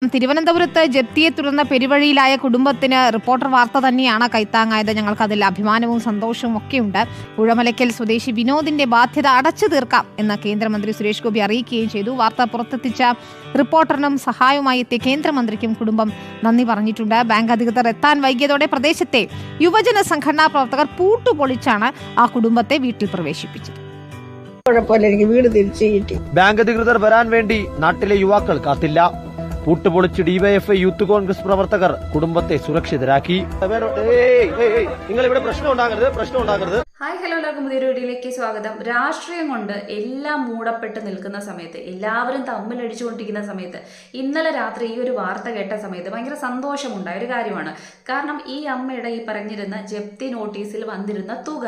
തിരുവനന്തപുരത്ത് ജപ്തിയെ തുടർന്ന് പെരുവഴിയിലായ കുടുംബത്തിന് റിപ്പോർട്ടർ വാർത്ത തന്നെയാണ് കൈത്താങ്ങായത്. ഞങ്ങൾക്ക് അതിൽ അഭിമാനവും സന്തോഷവും ഒക്കെയുണ്ട്. ഉഴമലയ്ക്കൽ സ്വദേശി വിനോദിന്റെ ബാധ്യത അടച്ചു തീർക്കാം എന്ന് കേന്ദ്രമന്ത്രി സുരേഷ് ഗോപി അറിയിക്കുകയും ചെയ്തു. വാർത്ത പുറത്തെത്തിച്ച റിപ്പോർട്ടറിനും സഹായവുമായി എത്തിയ കേന്ദ്രമന്ത്രിക്കും കുടുംബം നന്ദി പറഞ്ഞിട്ടുണ്ട്. ബാങ്ക് അധികൃതർ എത്താൻ വൈകിയതോടെ പ്രദേശത്തെ യുവജന സംഘടനാ പ്രവർത്തകർ പൂട്ടുപൊളിച്ചാണ് ആ കുടുംബത്തെ വീട്ടിൽ പ്രവേശിപ്പിച്ചത്. എനിക്ക് വീട് തിരിച്ചു കിട്ടി. ബാങ്ക് അധികൃതർ വരാൻ വേണ്ടി നാട്ടിലെ യുവാക്കൾ കാത്തില്ല. പൂട്ടുപൊളിച്ച് ഡിവൈഎഫ്ഐ യൂത്ത് കോൺഗ്രസ് പ്രവർത്തകർ കുടുംബത്തെ സുരക്ഷിതരാക്കി. നിങ്ങൾ ഇവിടെ പ്രശ്നം ഉണ്ടാകരുത്. ഹായ് ഹലോ, എല്ലാവർക്കും പുതിയൊരു വീഡിയോയിലേക്ക് സ്വാഗതം. രാഷ്ട്രീയം കൊണ്ട് എല്ലാം മൂടപ്പെട്ട് നിൽക്കുന്ന സമയത്ത്, എല്ലാവരും തമ്മിലടിച്ചുകൊണ്ടിരിക്കുന്ന സമയത്ത്, ഇന്നലെ രാത്രി ഈ ഒരു വാർത്ത കേട്ട സമയത്ത് ഭയങ്കര സന്തോഷമുണ്ടായ ഒരു കാര്യമാണ്. കാരണം ഈ അമ്മയുടെ ഈ പറഞ്ഞിരുന്ന ജപ്തി നോട്ടീസിൽ വന്നിരുന്ന തുക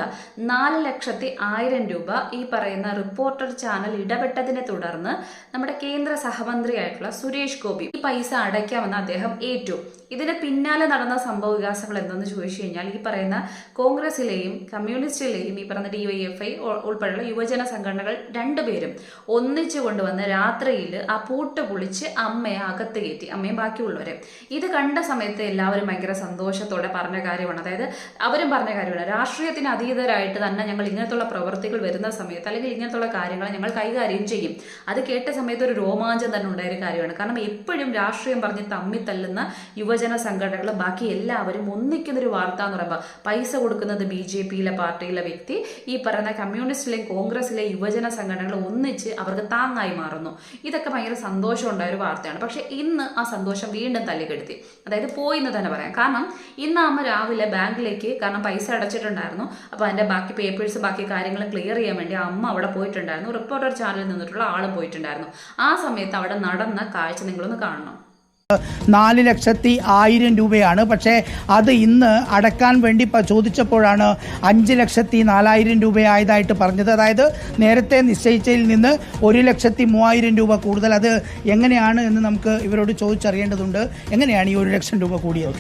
4,01,000 രൂപ ഈ പറയുന്ന റിപ്പോർട്ടർ ചാനൽ ഇടപെട്ടതിനെ തുടർന്ന് നമ്മുടെ കേന്ദ്ര സഹമന്ത്രിയായിട്ടുള്ള സുരേഷ് ഗോപി ഈ പൈസ അടയ്ക്കാമെന്ന് അദ്ദേഹം ഏറ്റു. ഇതിന് പിന്നാലെ നടന്ന സംഭവ വികാസങ്ങൾ എന്തെന്ന് ചോദിച്ചു കഴിഞ്ഞാൽ, ഈ പറയുന്ന കോൺഗ്രസിലെയും കമ്മ്യൂണിസ്റ്റിലെയും ഈ പറയുന്ന ഡിവൈഎഫ്ഐ ഉൾപ്പെടെയുള്ള യുവജന സംഘടനകൾ രണ്ടുപേരും ഒന്നിച്ചു കൊണ്ടുവന്ന് രാത്രിയിൽ ആ പൂട്ട് പൊളിച്ച് അമ്മയെ അകത്ത് കയറ്റി, അമ്മയും ബാക്കിയുള്ളവരെ. ഇത് കണ്ട സമയത്ത് എല്ലാവരും ഭയങ്കര സന്തോഷത്തോടെ പറഞ്ഞ കാര്യമാണ്. അതായത് അവരും പറഞ്ഞ കാര്യമാണ്, രാഷ്ട്രീയത്തിന് അതീതരായിട്ട് തന്നെ ഞങ്ങൾ ഇങ്ങനത്തുള്ള പ്രവൃത്തികൾ വരുന്ന സമയത്ത് അല്ലെങ്കിൽ ഇങ്ങനത്തുള്ള കാര്യങ്ങൾ ഞങ്ങൾ കൈകാര്യം ചെയ്യും. അത് കേട്ട സമയത്ത് ഒരു രോമാഞ്ചം തന്നെ ഉണ്ടായൊരു കാര്യമാണ്. കാരണം എപ്പോഴും രാഷ്ട്രീയം പറഞ്ഞ് തമ്മിത്തല്ലുന്ന യുവജന സംഘടനകൾ ബാക്കി എല്ലാവരും ഒന്നിക്കുന്നൊരു വാർത്ത എന്ന് പറയുമ്പോൾ, പൈസ കൊടുക്കുന്നത് BJP-യിലെ പാർട്ടിയിലെ വ്യക്തി ഈ പറയുന്ന കമ്മ്യൂണിസ്റ്റിലെയും കോൺഗ്രസിലെ യുവജന സംഘടനകൾ ഒന്നിച്ച് അവർക്ക് താങ്ങായി മാറുന്നു. ഇതൊക്കെ ഭയങ്കര സന്തോഷം ഉണ്ടായ ഒരു വാർത്തയാണ്. പക്ഷെ ഇന്ന് ആ സന്തോഷം വീണ്ടും തല്ലിക്കെടുത്തി, അതായത് പോയി എന്ന് തന്നെ പറയാം. കാരണം ഇന്ന് അമ്മ രാവിലെ ബാങ്കിലേക്ക്, കാരണം പൈസ അടച്ചിട്ടുണ്ടായിരുന്നു, അപ്പോൾ അതിന്റെ ബാക്കി പേപ്പേഴ്സ് ബാക്കി കാര്യങ്ങൾ ക്ലിയർ ചെയ്യാൻ വേണ്ടി അമ്മ അവിടെ പോയിട്ടുണ്ടായിരുന്നു. റിപ്പോർട്ടർ ചാനലിൽ നിന്നിട്ടുള്ള ആളും പോയിട്ടുണ്ടായിരുന്നു. ആ സമയത്ത് അവിടെ നടന്ന കാഴ്ച നിങ്ങളൊന്ന് കാണണം. 4,01,000 രൂപയാണ്. പക്ഷേ അത് ഇന്ന് അടക്കാൻ വേണ്ടി ചോദിച്ചപ്പോഴാണ് 5,04,000 രൂപയായതായിട്ട് പറഞ്ഞത്. അതായത് നേരത്തെ നിശ്ചയിച്ചതിൽ നിന്ന് 1,03,000 രൂപ കൂടുതൽ. അത് എങ്ങനെയാണ് എന്ന് നമുക്ക് ഇവരോട് ചോദിച്ചറിയേണ്ടതുണ്ട്. എങ്ങനെയാണ് ഈ 1,00,000 രൂപ കൂടിയത്?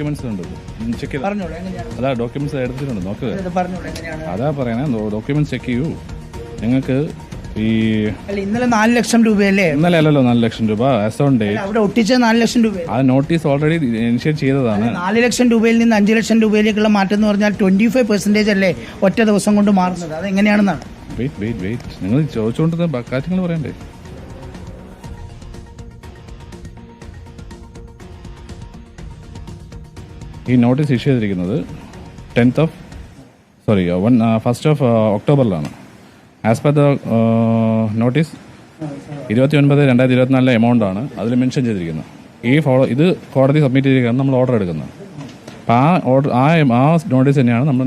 പറഞ്ഞോളൂ, എങ്ങനെയാണ്? ഡോക്യുമെന്റ്സ് എടുത്തിട്ടുണ്ട്, നോക്കുക. പറഞ്ഞോളൂ, എങ്ങനെയാണ്? അതാ പറയണേ, ഡോക്യുമെന്റ്സ് ചെക്ക് ചെയ്യൂ. നിങ്ങൾക്ക് ഇന്നലെ 4,00,000 രൂപയല്ലേ? ഇന്നലെ അല്ലല്ലോ 4,00,000 രൂപ. അവിടെ ഒട്ടിച്ച 4,00,000 രൂപ. ആ നോട്ടീസ് ഓൾറെഡി ഇനിഷ്യേറ്റ് ചെയ്തതാണ്. 4,00,000 രൂപയിൽ നിന്ന് 5,00,000 രൂപയിലേക്കുള്ള മാറ്റം എന്ന് പറഞ്ഞാൽ 25% അല്ലേ ഒറ്റ ദിവസം കൊണ്ട് മാറുന്നത്? അത് എങ്ങനെയാണെന്നാണ്? വെയിറ്റ് നിങ്ങൾ ചോദിച്ചുകൊണ്ട് കാര്യങ്ങൾ പറയണ്ടേ? ഈ നോട്ടീസ് ഇഷ്യൂ ചെയ്തിരിക്കുന്നത് 1st of ഒക്ടോബറിലാണ്. As per the notice 29/2024 amount ആണ് അതിൽ മെൻഷൻ ചെയ്തിരിക്കുന്നത്. ഇത് കോടതി സബ്മിറ്റ് ചെയ്തിരിക്കുകയാണ് നമ്മൾ ഓർഡർ എടുക്കുന്നത്. അപ്പോൾ ആ നോട്ടീസ് തന്നെയാണ് നമ്മൾ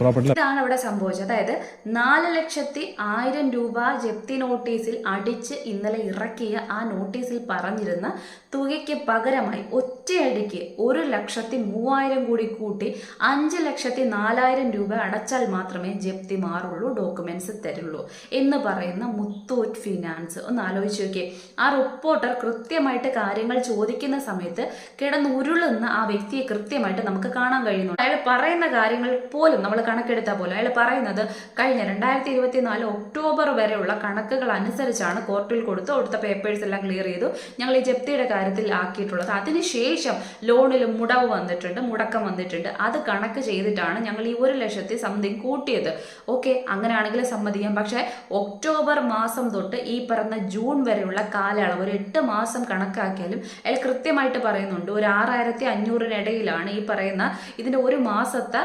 പ്രോപ്പർട്ടി. ഇതാണ് അവിടെ സംഭവിച്ചത്. അതായത് 4,01,000 രൂപ ജപ്തി നോട്ടീസിൽ അടിച്ച് ഇന്നലെ ഇറക്കിയ ആ നോട്ടീസിൽ പറഞ്ഞിരുന്ന തുകയ്ക്ക് പകരമായി ഒറ്റയടിക്ക് 1,03,000 കൂടി കൂട്ടി 5,04,000 രൂപ അടച്ചാൽ മാത്രമേ ജപ്തി മാറുള്ളൂ, ഡോക്യുമെന്റ്സ് തരുള്ളൂ എന്ന് പറയുന്ന മുത്തൂറ്റ് ഫിനാൻസ്. ഒന്ന് ആലോചിച്ച് നോക്കിയേ. ആ റിപ്പോർട്ടർ കൃത്യമായിട്ട് കാര്യങ്ങൾ ചോദിക്കുന്ന സമയത്ത് കിടന്ന് ഉരുളുന്ന ആ വ്യക്തിയെ കൃത്യമായിട്ട് നമുക്ക് കാണാൻ കഴിയുന്നുണ്ട്. അയാൾ പറയുന്ന കാര്യങ്ങൾ പോലും നമ്മൾ കണക്കെടുത്താൽ പോലും അയാൾ പറയുന്നത് കഴിഞ്ഞ 2024 ഒക്ടോബർ വരെയുള്ള കണക്കുകൾ അനുസരിച്ചാണ് കോർട്ടിൽ കൊടുത്തു, അവിടുത്തെ പേപ്പേഴ്സ് എല്ലാം ക്ലിയർ ചെയ്തു, ഞങ്ങൾ ഈ ജപ്തിയുടെ കാര്യത്തിൽ ആക്കിയിട്ടുള്ളത്. അതിനുശേഷം ലോണിൽ മുടക്കം വന്നിട്ടുണ്ട്. അത് കണക്ക് ചെയ്തിട്ടാണ് ഞങ്ങൾ ഈ 1,00,000 സംതിങ് കൂട്ടിയത്. ഓക്കെ, അങ്ങനെയാണെങ്കിൽ സമ്മതിക്കാം. പക്ഷേ ഒക്ടോബർ മാസം തൊട്ട് ഈ പറഞ്ഞ ജൂൺ വരെയുള്ള കാലയളവ് ഒരു 8 മാസം കണക്കാക്കിയാലും അയാൾ കൃത്യമായിട്ട് പറയുന്നുണ്ട് ഒരു 6,500-ന് ഈ പറയുന്ന ഇതിന്റെ ഒരു മാസത്തെ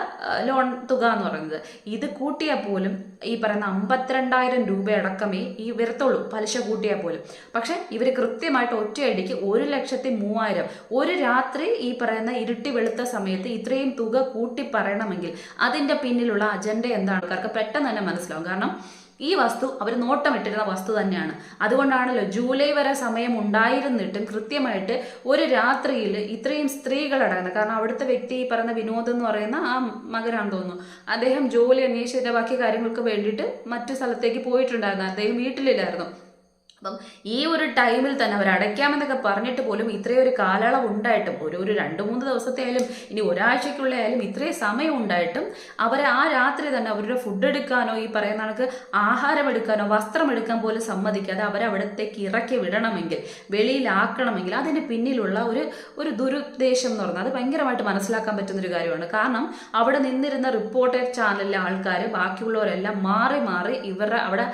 ലോൺ തുക എന്ന് പറയുന്നത്. ഇത് കൂട്ടിയാൽ പോലും ഈ പറയുന്ന 52,000 രൂപ അടക്കമേ ഈ വരത്തുള്ളൂ, പലിശ കൂട്ടിയാൽ പോലും. പക്ഷെ ഇവര് കൃത്യമായിട്ട് ഒറ്റയടിക്ക് 1,03,000 ഒരു രാത്രി ഈ പറയുന്ന ഇരുട്ടി വെളുത്ത സമയത്ത് ഇത്രയും തുക കൂട്ടി പറയണമെങ്കിൽ അതിന്റെ പിന്നിലുള്ള അജണ്ട എന്താണ് ആൾക്കാർക്ക് പെട്ടെന്ന് തന്നെ മനസ്സിലാവും. കാരണം ഈ വസ്തു അവർ നോട്ടമിട്ടിരുന്ന വസ്തു തന്നെയാണ്. അതുകൊണ്ടാണല്ലോ ജൂലൈ വരെ സമയം ഉണ്ടായിരുന്നിട്ടും കൃത്യമായിട്ട് ഒരു രാത്രിയിൽ ഇത്രയും സ്ത്രീകളടങ്ങുന്നത്. കാരണം അവിടുത്തെ വ്യക്തി ഈ പറയുന്ന വിനോദ് എന്ന് പറയുന്ന ആ മകനാണെന്ന് തോന്നുന്നു, അദ്ദേഹം ജോലി അന്വേഷിച്ച ബാക്കി കാര്യങ്ങൾക്ക് വേണ്ടിയിട്ട് മറ്റു സ്ഥലത്തേക്ക് പോയിട്ടുണ്ടായിരുന്നു, അദ്ദേഹം വീട്ടിലില്ലായിരുന്നു. അപ്പം ഈ ഒരു ടൈമിൽ തന്നെ അവർ അടയ്ക്കാമെന്നൊക്കെ പറഞ്ഞിട്ട് പോലും ഇത്രയും ഒരു കാലയളവ് ഉണ്ടായിട്ടും ഒരു 2-3 ദിവസത്തെ ആയാലും ഇനി ഒരാഴ്ചയ്ക്കുള്ള ആയാലും ഇത്രയും സമയം ഉണ്ടായിട്ടും അവരെ ആ രാത്രി തന്നെ അവരുടെ ഫുഡ് എടുക്കാനോ ഈ പറയുന്ന കണക്ക് ആഹാരം എടുക്കാനോ വസ്ത്രം എടുക്കാൻ പോലും സമ്മതിക്കാതെ അവരെ അവിടത്തേക്ക് ഇറക്കി വിടണമെങ്കിൽ വെളിയിലാക്കണമെങ്കിൽ അതിന് പിന്നിലുള്ള ഒരു ദുരുദ്ദേശം എന്ന് പറഞ്ഞാൽ അത് ഭയങ്കരമായിട്ട് മനസ്സിലാക്കാൻ പറ്റുന്നൊരു കാര്യമാണ്. കാരണം അവിടെ നിന്നിരുന്ന റിപ്പോർട്ടർ ചാനലിലെ ആൾക്കാർ ബാക്കിയുള്ളവരെല്ലാം മാറി മാറി ഇവരുടെ അവിടെ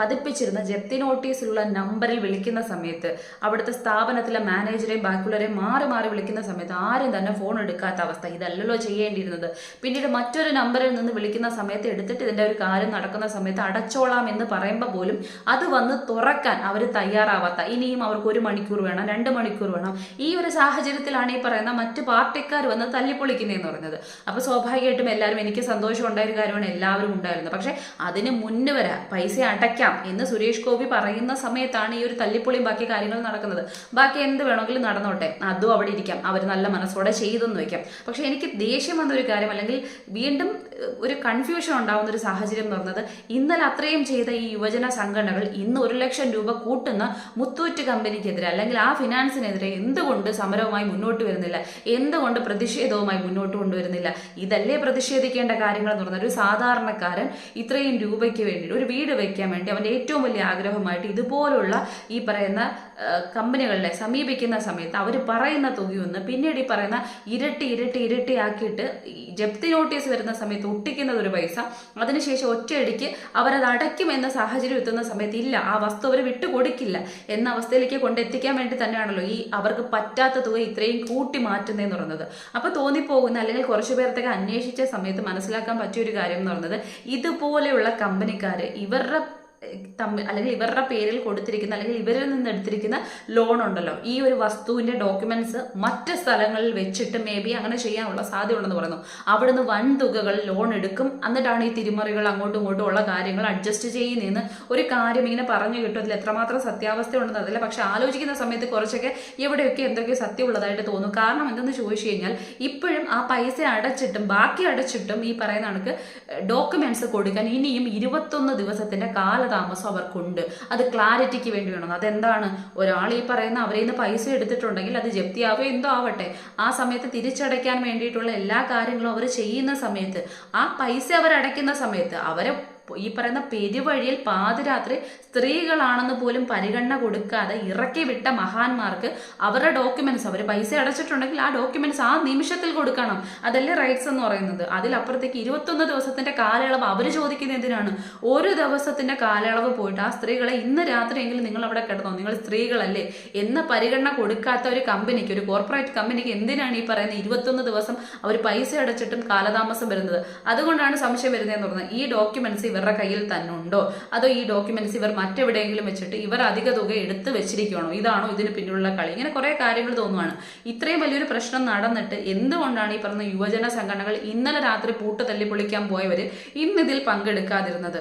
പതിപ്പിച്ചിരുന്ന ജപ്തി നോട്ടീസിലുള്ള നമ്പറിൽ വിളിക്കുന്ന സമയത്ത് അവിടുത്തെ സ്ഥാപനത്തിലെ മാനേജരെയും ബാക്കിയുള്ളവരെയും മാറി മാറി വിളിക്കുന്ന സമയത്ത് ആരും തന്നെ ഫോൺ എടുക്കാത്ത അവസ്ഥ. ഇതല്ലല്ലോ ചെയ്യേണ്ടിയിരുന്നത്. പിന്നീട് മറ്റൊരു നമ്പറിൽ നിന്ന് വിളിക്കുന്ന സമയത്ത് എടുത്തിട്ട് ഇതിന്റെ ഒരു കാര്യം നടക്കുന്ന സമയത്ത് അടച്ചോളാം എന്ന് പറയുമ്പോൾ പോലും അത് വന്ന് തുറക്കാൻ അവർ തയ്യാറാവാത്ത, ഇനിയും അവർക്ക് 1 മണിക്കൂർ വേണം 2 മണിക്കൂർ വേണം. ഈ ഒരു സാഹചര്യത്തിലാണ് ഈ പറയുന്ന മറ്റു പാർട്ടിക്കാർ വന്ന് തല്ലിപ്പൊളിക്കുന്നതെന്ന് പറഞ്ഞത്. അപ്പൊ സ്വാഭാവികമായിട്ടും എല്ലാവരും, എനിക്ക് സന്തോഷം ഉണ്ടായ ഒരു കാര്യമാണ്, എല്ലാവരും ഉണ്ടായിരുന്നത്. പക്ഷെ അതിന് മുന്നേ വരെ പൈസ അടയ്ക്കാം എന്ന് സുരേഷ് ഗോപി പറയുന്ന സമയത്താണ് ഈ ഒരു തല്ലിപ്പൊളിയും ബാക്കി കാര്യങ്ങൾ നടക്കുന്നത്. ബാക്കി എന്ത് വേണമെങ്കിലും നടന്നോട്ടെ, അതും അവിടെ ഇരിക്കാം, അവർ നല്ല മനസ്സോടെ ചെയ്തെന്ന് വയ്ക്കാം. പക്ഷെ എനിക്ക് ദേഷ്യം വന്നൊരു കാര്യം, അല്ലെങ്കിൽ വീണ്ടും ഒരു കൺഫ്യൂഷൻ ഉണ്ടാവുന്ന ഒരു സാഹചര്യം എന്ന് പറഞ്ഞത്, ഇന്നലെ അത്രയും ചെയ്ത ഈ യുവജന സംഘടനകൾ ഇന്ന് 1 ലക്ഷം രൂപ കൂട്ടുന്ന മുത്തൂറ്റ് കമ്പനിക്കെതിരെ അല്ലെങ്കിൽ ആ ഫിനാൻസിനെതിരെ എന്തുകൊണ്ട് സമരവുമായി മുന്നോട്ട് വരുന്നില്ല, എന്തുകൊണ്ട് പ്രതിഷേധവുമായി മുന്നോട്ട് കൊണ്ടുവരുന്നില്ല? ഇതല്ലേ പ്രതിഷേധിക്കേണ്ട കാര്യങ്ങൾ എന്ന് പറഞ്ഞാൽ, ഒരു സാധാരണക്കാരൻ ഇത്രയും രൂപയ്ക്ക് വേണ്ടി ഒരു വീട് വയ്ക്കാൻ വേണ്ടി അവന്റെ ഏറ്റവും വലിയ ആഗ്രഹമായിട്ട് ഇതുപോലുള്ള ഈ പറയുന്ന കമ്പനികളെ സമീപിക്കുന്ന സമയത്ത് അവർ പറയുന്ന തുകയൊന്ന് പിന്നീട് ഈ പറയുന്ന ഇരട്ടി ആക്കിയിട്ട് ജപ്തി നോട്ടീസ് വരുന്ന സമയത്ത് ഒട്ടിക്കുന്നത് ഒരു പൈസ, അതിനുശേഷം ഒറ്റയടിക്ക് അവരത് അടയ്ക്കും എന്ന സാഹചര്യം എത്തുന്ന സമയത്ത് ഇല്ല, ആ വസ്തു അവർ വിട്ടുകൊടുക്കില്ല എന്ന അവസ്ഥയിലേക്ക് കൊണ്ടെത്തിക്കാൻ വേണ്ടി തന്നെയാണല്ലോ ഈ അവർക്ക് പറ്റാത്ത തുക ഇത്രയും കൂട്ടി മാറ്റുന്നതെന്ന് പറയുന്നത്. അപ്പൊ തോന്നിപ്പോകുന്ന, അല്ലെങ്കിൽ കുറച്ചു പേർത്തേക്ക് അന്വേഷിച്ച സമയത്ത് മനസ്സിലാക്കാൻ പറ്റിയ ഒരു കാര്യം എന്ന് പറയുന്നത്, ഇതുപോലെയുള്ള കമ്പനിക്കാര് ഇവരുടെ അല്ലെങ്കിൽ ഇവരുടെ പേരിൽ കൊടുത്തിരിക്കുന്ന അല്ലെങ്കിൽ ഇവരിൽ നിന്ന് എടുത്തിരിക്കുന്ന ലോൺ ഉണ്ടല്ലോ, ഈ ഒരു വസ്തുവിന്റെ ഡോക്യുമെന്റ്സ് മറ്റ് സ്ഥലങ്ങളിൽ വെച്ചിട്ട് മേ ബി അങ്ങനെ ചെയ്യാനുള്ള സാധ്യത ഉണ്ടെന്ന് പറയുന്നു. അവിടുന്ന് വൻ തുകകൾ ലോൺ എടുക്കും, എന്നിട്ടാണ് ഈ തിരിമറികൾ അങ്ങോട്ടും ഇങ്ങോട്ടും ഉള്ള കാര്യങ്ങൾ അഡ്ജസ്റ്റ് ചെയ്യുന്നതെന്ന് ഒരു കാര്യം ഇങ്ങനെ പറഞ്ഞു കിട്ടും. അതിൽ എത്രമാത്രം സത്യാവസ്ഥ ഉണ്ടെന്ന് അറിയില്ല. പക്ഷെ ആലോചിക്കുന്ന സമയത്ത് കുറച്ചൊക്കെ എവിടെയൊക്കെ എന്തൊക്കെ സത്യമുള്ളതായിട്ട് തോന്നും. കാരണം എന്തെന്ന് ചോദിച്ചു കഴിഞ്ഞാൽ, ഇപ്പോഴും ആ പൈസ അടച്ചിട്ടും ബാക്കി അടച്ചിട്ടും ഈ പറയുന്ന കണക്ക് ഡോക്യുമെന്റ്സ് കൊടുക്കാൻ ഇനിയും 21 ദിവസത്തിന്റെ കാലതാമസം അവർക്കുണ്ട്. അത് ക്ലാരിറ്റിക്ക് വേണ്ടി വേണം. അതെന്താണ്, ഒരാൾ ഈ പറയുന്ന അവരിൽ നിന്ന് പൈസ എടുത്തിട്ടുണ്ടെങ്കിൽ അത് ജപ്തിയാവോ എന്തോ ആവട്ടെ, ആ സമയത്ത് തിരിച്ചടയ്ക്കാൻ വേണ്ടിയിട്ടുള്ള എല്ലാ കാര്യങ്ങളും അവർ ചെയ്യുന്ന സമയത്ത്, ആ പൈസ അവരടയ്ക്കുന്ന സമയത്ത് അവരെ ഈ പറയുന്ന പെരുവഴിയിൽ പാതിരാത്രി സ്ത്രീകളാണെന്ന് പോലും പരിഗണന കൊടുക്കാതെ ഇറക്കി വിട്ട മഹാന്മാർക്ക് അവരുടെ ഡോക്യുമെന്റ്സ്, അവർ പൈസ അടച്ചിട്ടുണ്ടെങ്കിൽ ആ ഡോക്യുമെന്റ്സ് ആ നിമിഷത്തിൽ കൊടുക്കണം. അതല്ലേ റൈറ്റ്സ് എന്ന് പറയുന്നത്. അതിലപ്പുറത്തേക്ക് 21 ദിവസത്തിന്റെ കാലയളവ് അവർ ചോദിക്കുന്ന എന്തിനാണ്? 1 ദിവസത്തിന്റെ കാലയളവ് പോയിട്ട് ആ സ്ത്രീകളെ ഇന്ന് രാത്രിയെങ്കിലും നിങ്ങൾ അവിടെ കിടന്നോ, നിങ്ങൾ സ്ത്രീകളല്ലേ എന്ന പരിഗണന കൊടുക്കാത്ത ഒരു കമ്പനിക്ക്, ഒരു കോർപ്പറേറ്റ് കമ്പനിക്ക് എന്തിനാണ് ഈ പറയുന്ന 21 ദിവസം അവർ പൈസ അടച്ചിട്ടും കാലതാമസം വരുന്നത്? അതുകൊണ്ടാണ് സംശയം വരുന്നതെന്ന് പറഞ്ഞാൽ, ഈ ഡോക്യുമെന്റ്സ് ഇവരുടെ കയ്യിൽ തന്നെ ഉണ്ടോ, അതോ ഈ ഡോക്യുമെന്റ്സ് ഇവർ മറ്റെവിടെയെങ്കിലും വെച്ചിട്ട് ഇവർ അധിക തുക എടുത്ത് വെച്ചിരിക്കുകയാണോ, ഇതാണോ ഇതിന് പിന്നിലുള്ള കളി? ഇങ്ങനെ കുറെ കാര്യങ്ങൾ തോന്നുവാണ്. ഇത്രയും വലിയൊരു പ്രശ്നം നടന്നിട്ട് എന്തുകൊണ്ടാണ് ഈ പറഞ്ഞ യുവജന സംഘടനകൾ ഇന്നലെ രാത്രി പൂട്ട് തല്ലിപ്പൊളിക്കാൻ പോയവര് ഇന്നിതിൽ പങ്കെടുക്കാതിരുന്നത്?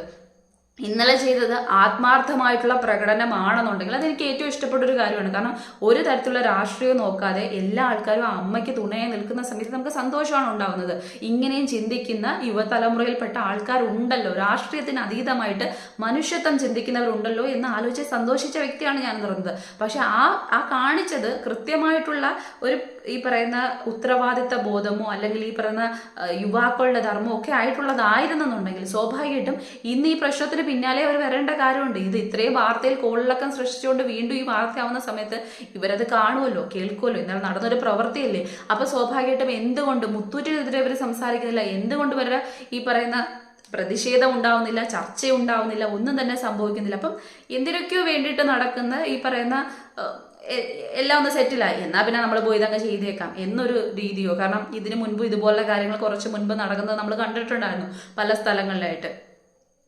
ഇന്നലെ ചെയ്തത് ആത്മാർത്ഥമായിട്ടുള്ള പ്രകടനമാണെന്നുണ്ടെങ്കിൽ അതെനിക്ക് ഏറ്റവും ഇഷ്ടപ്പെട്ട ഒരു കാര്യമാണ്. കാരണം ഒരു തരത്തിലുള്ള രാഷ്ട്രീയം നോക്കാതെ എല്ലാ ആൾക്കാരും ആ അമ്മയ്ക്ക് തുണയായി നിൽക്കുന്ന സമയത്ത് നമുക്ക് സന്തോഷമാണ് ഉണ്ടാവുന്നത്. ഇങ്ങനെയും ചിന്തിക്കുന്ന യുവതലമുറയിൽപ്പെട്ട ആൾക്കാരുണ്ടല്ലോ, രാഷ്ട്രീയത്തിന് അതീതമായിട്ട് മനുഷ്യത്വം ചിന്തിക്കുന്നവരുണ്ടല്ലോ എന്ന് ആലോചിച്ച് സന്തോഷിച്ച വ്യക്തിയാണ് ഞാൻ പറയുന്നത്. പക്ഷെ ആ കാണിച്ചത് കൃത്യമായിട്ടുള്ള ഒരു ഈ പറയുന്ന ഉത്തരവാദിത്ത ബോധമോ അല്ലെങ്കിൽ ഈ പറയുന്ന യുവാക്കളുടെ ധർമ്മമോ ഒക്കെ ആയിട്ടുള്ളതായിരുന്നെന്നുണ്ടെങ്കിൽ സ്വാഭാവികമായിട്ടും ഇന്ന് ഈ പ്രശ്നത്തിന് പിന്നാലെ അവർ വരേണ്ട കാര്യമുണ്ട്. ഇത് ഇത്രയും വാർത്തയിൽ കോളിളക്കം സൃഷ്ടിച്ചുകൊണ്ട് വീണ്ടും ഈ വാർത്തയാവുന്ന സമയത്ത് ഇവരത് കാണുമല്ലോ, കേൾക്കുമല്ലോ, എന്നാൽ നടന്നൊരു പ്രവൃത്തിയല്ലേ. അപ്പൊ സ്വാഭാവികമായിട്ടും എന്തുകൊണ്ട് മുത്തൂറ്റിനെതിരെ ഇവർ സംസാരിക്കുന്നില്ല, എന്തുകൊണ്ട് ഇവരുടെ ഈ പറയുന്ന പ്രതിഷേധം ഉണ്ടാവുന്നില്ല, ചർച്ച ഉണ്ടാവുന്നില്ല, ഒന്നും തന്നെ സംഭവിക്കുന്നില്ല? അപ്പം എന്തിനൊക്കെയോ വേണ്ടിയിട്ട് നടക്കുന്ന ഈ പറയുന്ന എല്ലാം ഒന്ന് സെറ്റിലായി, എന്നാൽ പിന്നെ നമ്മൾ പോയി ഇതങ്ങ് ചെയ്തേക്കാം എന്നൊരു രീതിയോ, കാരണം ഇതിനു മുൻപ് ഇതുപോലുള്ള കാര്യങ്ങൾ കുറച്ച് മുൻപ് നടക്കുന്നത് നമ്മൾ കണ്ടിട്ടുണ്ടായിരുന്നു പല സ്ഥലങ്ങളിലായിട്ട്.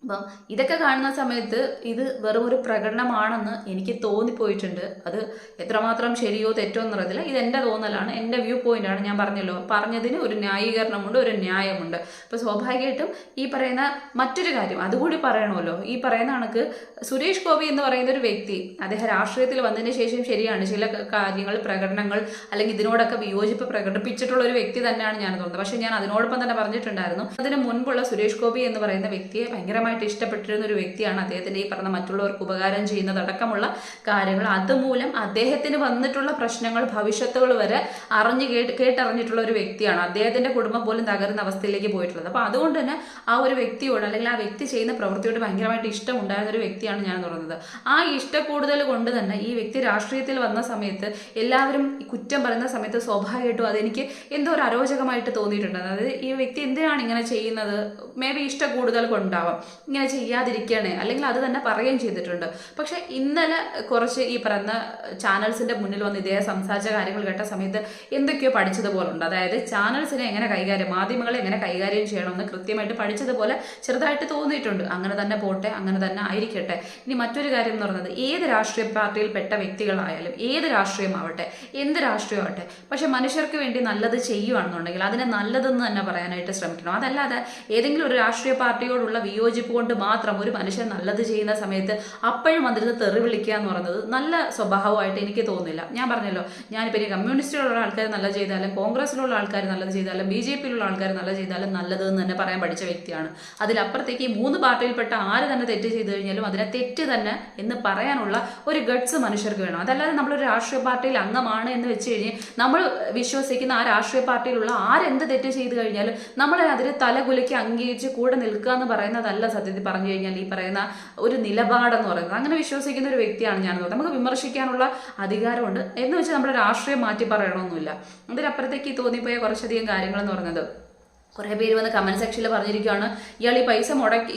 അപ്പം ഇതൊക്കെ കാണുന്ന സമയത്ത് ഇത് വെറും ഒരു പ്രകടനമാണെന്ന് എനിക്ക് തോന്നിപ്പോയിട്ടുണ്ട്. അത് എത്രമാത്രം ശരിയോ തെറ്റോ എന്നറിയത്തില്ല. ഇത് എൻ്റെ തോന്നലാണ്, എൻ്റെ വ്യൂ പോയിന്റാണ്. ഞാൻ പറഞ്ഞല്ലോ, പറഞ്ഞതിന് ഒരു ന്യായീകരണമുണ്ട്, ഒരു ന്യായമുണ്ട്. അപ്പോൾ സ്വാഭാവികമായിട്ടും ഈ പറയുന്ന മറ്റൊരു കാര്യം അതുകൂടി പറയണമല്ലോ. ഈ പറയുന്ന കണക്ക് സുരേഷ് ഗോപി എന്ന് പറയുന്ന ഒരു വ്യക്തി, അദ്ദേഹം രാഷ്ട്രീയത്തിൽ വന്നതിന് ശേഷം ശരിയാണ് ചില കാര്യങ്ങൾ, പ്രകടനങ്ങൾ അല്ലെങ്കിൽ ഇതിനോടൊക്കെ വിയോജിപ്പ് പ്രകടിപ്പിച്ചിട്ടുള്ള ഒരു വ്യക്തി തന്നെയാണ് ഞാൻ തോന്നുന്നത്. പക്ഷെ ഞാൻ അതിനോടൊപ്പം തന്നെ പറഞ്ഞിട്ടുണ്ടായിരുന്നു, അതിന് മുൻപുള്ള സുരേഷ് ഗോപി എന്ന് പറയുന്ന വ്യക്തിയെ ഭയങ്കരമായി ഭയങ്കരമായിട്ട് ഇഷ്ടപ്പെട്ടിരുന്ന ഒരു വ്യക്തിയാണ്. അദ്ദേഹത്തിന്റെ ഈ പറഞ്ഞ മറ്റുള്ളവർക്ക് ഉപകാരം ചെയ്യുന്നതടക്കമുള്ള കാര്യങ്ങൾ, അതുമൂലം അദ്ദേഹത്തിന് വന്നിട്ടുള്ള പ്രശ്നങ്ങൾ, ഭവിഷ്യത്തുകൾ വരെ കേട്ടറിഞ്ഞിട്ടുള്ള ഒരു വ്യക്തിയാണ്. അദ്ദേഹത്തിന്റെ കുടുംബം പോലും തകരുന്ന അവസ്ഥയിലേക്ക് പോയിട്ടുള്ളത്. അപ്പൊ അതുകൊണ്ട് തന്നെ ആ ഒരു വ്യക്തിയോട്, അല്ലെങ്കിൽ ആ വ്യക്തി ചെയ്യുന്ന പ്രവൃത്തിയോട് ഭയങ്കരമായിട്ട് ഇഷ്ടം ഉണ്ടായിരുന്ന ഒരു വ്യക്തിയാണ് ഞാൻ പറയുന്നത്. ആ ഇഷ്ടക്കൂടുതൽ കൊണ്ട് തന്നെ ഈ വ്യക്തി രാഷ്ട്രീയത്തിൽ വന്ന സമയത്ത് എല്ലാവരും കുറ്റം പറയുന്ന സമയത്ത് സ്വാഭാവികമായിട്ടും അതെനിക്ക് എന്തോ ഒരു അരോചകമായിട്ട് തോന്നിയിട്ടുണ്ട്. അതായത് ഈ വ്യക്തി എന്തിനാണ് ഇങ്ങനെ ചെയ്യുന്നത്, മേ ബി ഇഷ്ടക്കൂടുതൽ കൊണ്ടാവാം, ഇങ്ങനെ ചെയ്യാതിരിക്കണേ, അല്ലെങ്കിൽ അത് തന്നെ പറയുകയും ചെയ്തിട്ടുണ്ട്. പക്ഷെ ഇന്നലെ കുറച്ച് ഈ പറയുന്ന ചാനൽസിന്റെ മുന്നിൽ വന്ന് ഇദ്ദേഹം സംസാരിച്ച കാര്യങ്ങൾ കേട്ട സമയത്ത് എന്തൊക്കെയോ പഠിച്ചതുപോലുണ്ട്. അതായത് ചാനൽസിനെ എങ്ങനെ കൈകാര്യം, മാധ്യമങ്ങളെ എങ്ങനെ കൈകാര്യം ചെയ്യണമെന്ന് കൃത്യമായിട്ട് പഠിച്ചതുപോലെ ചെറുതായിട്ട് തോന്നിയിട്ടുണ്ട്. അങ്ങനെ തന്നെ പോട്ടെ, അങ്ങനെ തന്നെ ആയിരിക്കട്ടെ. ഇനി മറ്റൊരു കാര്യം എന്ന് പറയുന്നത്, ഏത് രാഷ്ട്രീയ പാർട്ടിയിൽ പെട്ട വ്യക്തികളായാലും, ഏത് രാഷ്ട്രീയമാവട്ടെ, എന്ത് രാഷ്ട്രീയമാവട്ടെ, പക്ഷെ മനുഷ്യർക്ക് വേണ്ടി നല്ലത് ചെയ്യുകയാണെന്നുണ്ടെങ്കിൽ അതിനെ നല്ലതെന്ന് തന്നെ പറയാനായിട്ട് ശ്രമിക്കണം. അതല്ലാതെ ഏതെങ്കിലും ഒരു രാഷ്ട്രീയ പാർട്ടിയോടുള്ള വിയോജിപ്പ് കൊണ്ട് മാത്രം ഒരു മനുഷ്യൻ നല്ലത് ചെയ്യുന്ന സമയത്ത് അപ്പോഴും വന്നിരുന്ന് തെറി വിളിക്കുക എന്ന് പറയുന്നത് നല്ല സ്വഭാവമായിട്ട് എനിക്ക് തോന്നുന്നില്ല. ഞാൻ പറഞ്ഞല്ലോ, ഞാനിപ്പോൾ ഇനി കമ്മ്യൂണിസ്റ്റിലുള്ള ആൾക്കാർ നല്ലത് ചെയ്താലും, കോൺഗ്രസിലുള്ള ആൾക്കാർ നല്ലത് ചെയ്താലും, BJP-യിലുള്ള ആൾക്കാർ നല്ലത് ചെയ്താലും നല്ലതെന്ന് തന്നെ പറയാൻ പഠിച്ച വ്യക്തിയാണ്. അതിലപ്പുറത്തേക്ക് ഈ 3 പാർട്ടിയിൽപ്പെട്ട ആര് തന്നെ തെറ്റ് ചെയ്തു കഴിഞ്ഞാലും അതിനെ തെറ്റ് തന്നെ എന്ന് പറയാനുള്ള ഒരു ഗട്ട്സ് മനുഷ്യർക്ക് വേണം. അതല്ലാതെ നമ്മളൊരു രാഷ്ട്രീയ പാർട്ടിയിൽ അംഗമാണ് എന്ന് വെച്ച് കഴിഞ്ഞ് നമ്മൾ വിശ്വസിക്കുന്ന ആ രാഷ്ട്രീയ പാർട്ടിയിലുള്ള ആരെന്ത് തെറ്റ് ചെയ്തു കഴിഞ്ഞാലും നമ്മളെ അതിന് തലകുലുക്കി അംഗീകരിച്ച് കൂടെ നിൽക്കുക എന്ന് പറയുന്നതല്ല സത്യത്തിൽ പറഞ്ഞു കഴിഞ്ഞാൽ ഈ പറയുന്ന ഒരു നിലപാടെന്ന് പറയുന്നത്. അങ്ങനെ വിശ്വസിക്കുന്ന ഒരു വ്യക്തിയാണ് ഞാൻ. നമുക്ക് വിമർശിക്കാനുള്ള അധികാരമുണ്ട് എന്ന് വെച്ച് നമ്മുടെ രാഷ്ട്രീയം മാറ്റി പറയണമെന്നില്ല. അതിനപ്പുറത്തേക്ക് തോന്നിപ്പോയ കുറച്ചധികം കാര്യങ്ങൾ എന്ന് പറയുന്നത്, കുറേ പേര് വന്ന് കമന്റ് സെക്ഷനിൽ പറഞ്ഞിരിക്കുകയാണ്, ഇയാൾ ഈ പൈസ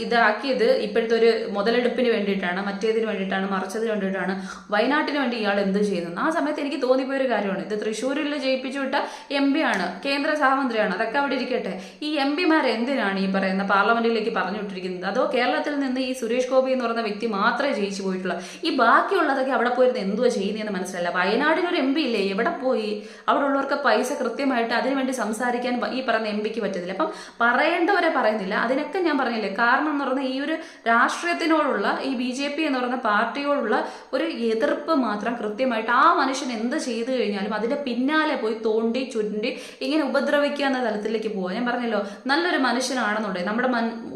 ഇതാക്കിയത് ഇപ്പോഴത്തെ ഒരു മുതലെടുപ്പിന് വേണ്ടിയിട്ടാണ്, മറ്റേതിന് വേണ്ടിയിട്ടാണ്, മറിച്ചതിന് വേണ്ടിയിട്ടാണ്, വയനാട്ടിന് വേണ്ടി ഇയാൾ എന്ത് ചെയ്യുന്നത്. ആ സമയത്ത് എനിക്ക് തോന്നിപ്പോയൊരു കാര്യമാണ്, ഇത് തൃശ്ശൂരിൽ ജയിപ്പിച്ചു വിട്ട MP ആണ്, കേന്ദ്ര സഹമന്ത്രിയാണ്, അതൊക്കെ അവിടെ ഇരിക്കട്ടെ. ഈ MP-മാർ എന്തിനാണ് ഈ പറയുന്ന പാർലമെന്റിലേക്ക് പറഞ്ഞു വിട്ടിരിക്കുന്നത്? അതോ കേരളത്തിൽ നിന്ന് ഈ സുരേഷ് ഗോപി എന്ന് പറയുന്ന വ്യക്തി മാത്രമേ ജയിച്ചു പോയിട്ടുള്ളൂ? ഈ ബാക്കിയുള്ളതൊക്കെ അവിടെ പോയിരുന്ന് എന്തുവാ ചെയ്യുന്നതെന്ന് മനസ്സിലല്ല. വയനാടിനൊരു MP ഇല്ലേ, എവിടെ പോയി? അവിടെ ഉള്ളവർക്ക് പൈസ കൃത്യമായിട്ട് അതിനുവേണ്ടി സംസാരിക്കാൻ ഈ പറയുന്ന MP-ക്ക് പറ്റുന്നില്ല. അപ്പം പറയേണ്ടവരെ പറയുന്നില്ല. അതിനൊക്കെ ഞാൻ പറഞ്ഞില്ലേ, കാരണം എന്ന് പറയുന്നത് ഈ ഒരു രാഷ്ട്രീയത്തിനോടുള്ള, ഈ BJP എന്ന് പറയുന്ന പാർട്ടിയോടുള്ള ഒരു എതിർപ്പ് മാത്രം കൃത്യമായിട്ട് ആ മനുഷ്യൻ എന്ത് ചെയ്തു കഴിഞ്ഞാലും അതിന്റെ പിന്നാലെ പോയി തോണ്ടി ചുരുണ്ടി ഇങ്ങനെ ഉപദ്രവിക്കുക എന്ന തലത്തിലേക്ക് പോവുക. ഞാൻ പറഞ്ഞല്ലോ, നല്ലൊരു മനുഷ്യനാണെന്നുണ്ടെങ്കിൽ, നമ്മുടെ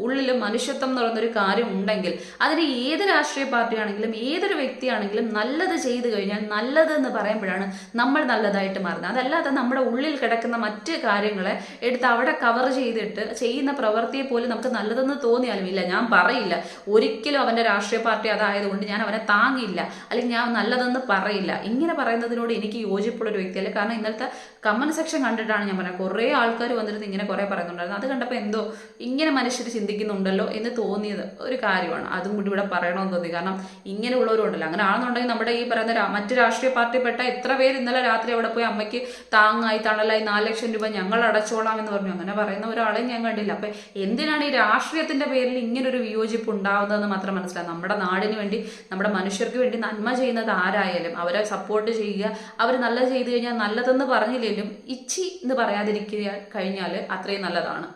ഉള്ളിൽ മനുഷ്യത്വം എന്ന് പറയുന്ന ഒരു കാര്യം ഉണ്ടെങ്കിൽ അതിന് ഏത് രാഷ്ട്രീയ പാർട്ടിയാണെങ്കിലും ഏതൊരു വ്യക്തിയാണെങ്കിലും നല്ലത് ചെയ്തു കഴിഞ്ഞാൽ നല്ലതെന്ന് പറയുമ്പോഴാണ് നമ്മൾ നല്ലതായിട്ട് മാറുന്നത്. അതല്ലാതെ നമ്മുടെ ഉള്ളിൽ കിടക്കുന്ന മറ്റ് കാര്യങ്ങളെ എടുത്ത് അവിടെ കവർ ചെയ്തിട്ട് ചെയ്യുന്ന പ്രവൃത്തിയെ പോലും നമുക്ക് നല്ലതെന്ന് തോന്നിയാലും ഇല്ല, ഞാൻ പറയില്ല, ഒരിക്കലും അവന്റെ രാഷ്ട്രീയ പാർട്ടി അതായതുകൊണ്ട് ഞാൻ അവനെ താങ്ങില്ല, അല്ലെങ്കിൽ ഞാൻ നല്ലതെന്ന് പറയില്ല. ഇങ്ങനെ പറയുന്നതിനോട് എനിക്ക് യോജിപ്പുള്ള ഒരു വ്യക്തിയല്ല. കാരണം ഇന്നലത്തെ കമന്റ് സെക്ഷൻ കണ്ടിട്ടാണ് ഞാൻ പറഞ്ഞത്, കുറേ ആൾക്കാർ വന്നിരുന്ന് ഇങ്ങനെ കുറേ പറയുന്നുണ്ടായിരുന്നു. അത് കണ്ടപ്പോൾ എന്തോ ഇങ്ങനെ മനുഷ്യർ ചിന്തിക്കുന്നുണ്ടല്ലോ എന്ന് തോന്നിയത് ഒരു കാര്യമാണ്. അതും കൂടി ഇവിടെ പറയണമെന്ന് തോന്നി. കാരണം ഇങ്ങനെയുള്ളവരുണ്ടല്ലോ, അങ്ങനെ ആണെന്നുണ്ടെങ്കിൽ നമ്മുടെ ഈ പറയുന്ന മറ്റ് രാഷ്ട്രീയ പാർട്ടിപ്പെട്ട എത്ര പേര് ഇന്നലെ രാത്രി അവിടെ പോയി അമ്മയ്ക്ക് താങ്ങായി തണലായി 4 ലക്ഷം രൂപ ഞങ്ങൾ അടച്ചോളാം എന്ന് പറഞ്ഞു. അങ്ങനെ പറയുന്ന ഒരാളെയും ഞാൻ കണ്ടില്ല. അപ്പൊ എന്തിനാണ് ഈ രാഷ്ട്രീയത്തിന്റെ പേരിൽ ഇങ്ങനൊരു വിയോജിപ്പ് ഉണ്ടാവുന്നതെന്ന് മാത്രം മനസ്സിലാവും. നമ്മുടെ നാടിന് വേണ്ടി, നമ്മുടെ മനുഷ്യർക്ക് വേണ്ടി നന്മ ചെയ്യുന്നത് ആരായാലും അവരെ സപ്പോർട്ട് ചെയ്യുക. അവർ നല്ലത് ചെയ്തു കഴിഞ്ഞാൽ നല്ലതെന്ന് പറഞ്ഞില്ലെങ്കിലും ഇച്ചി എന്ന് പറയാതിരിക്കുക കഴിഞ്ഞാൽ അത്രയും നല്ലതാണ്.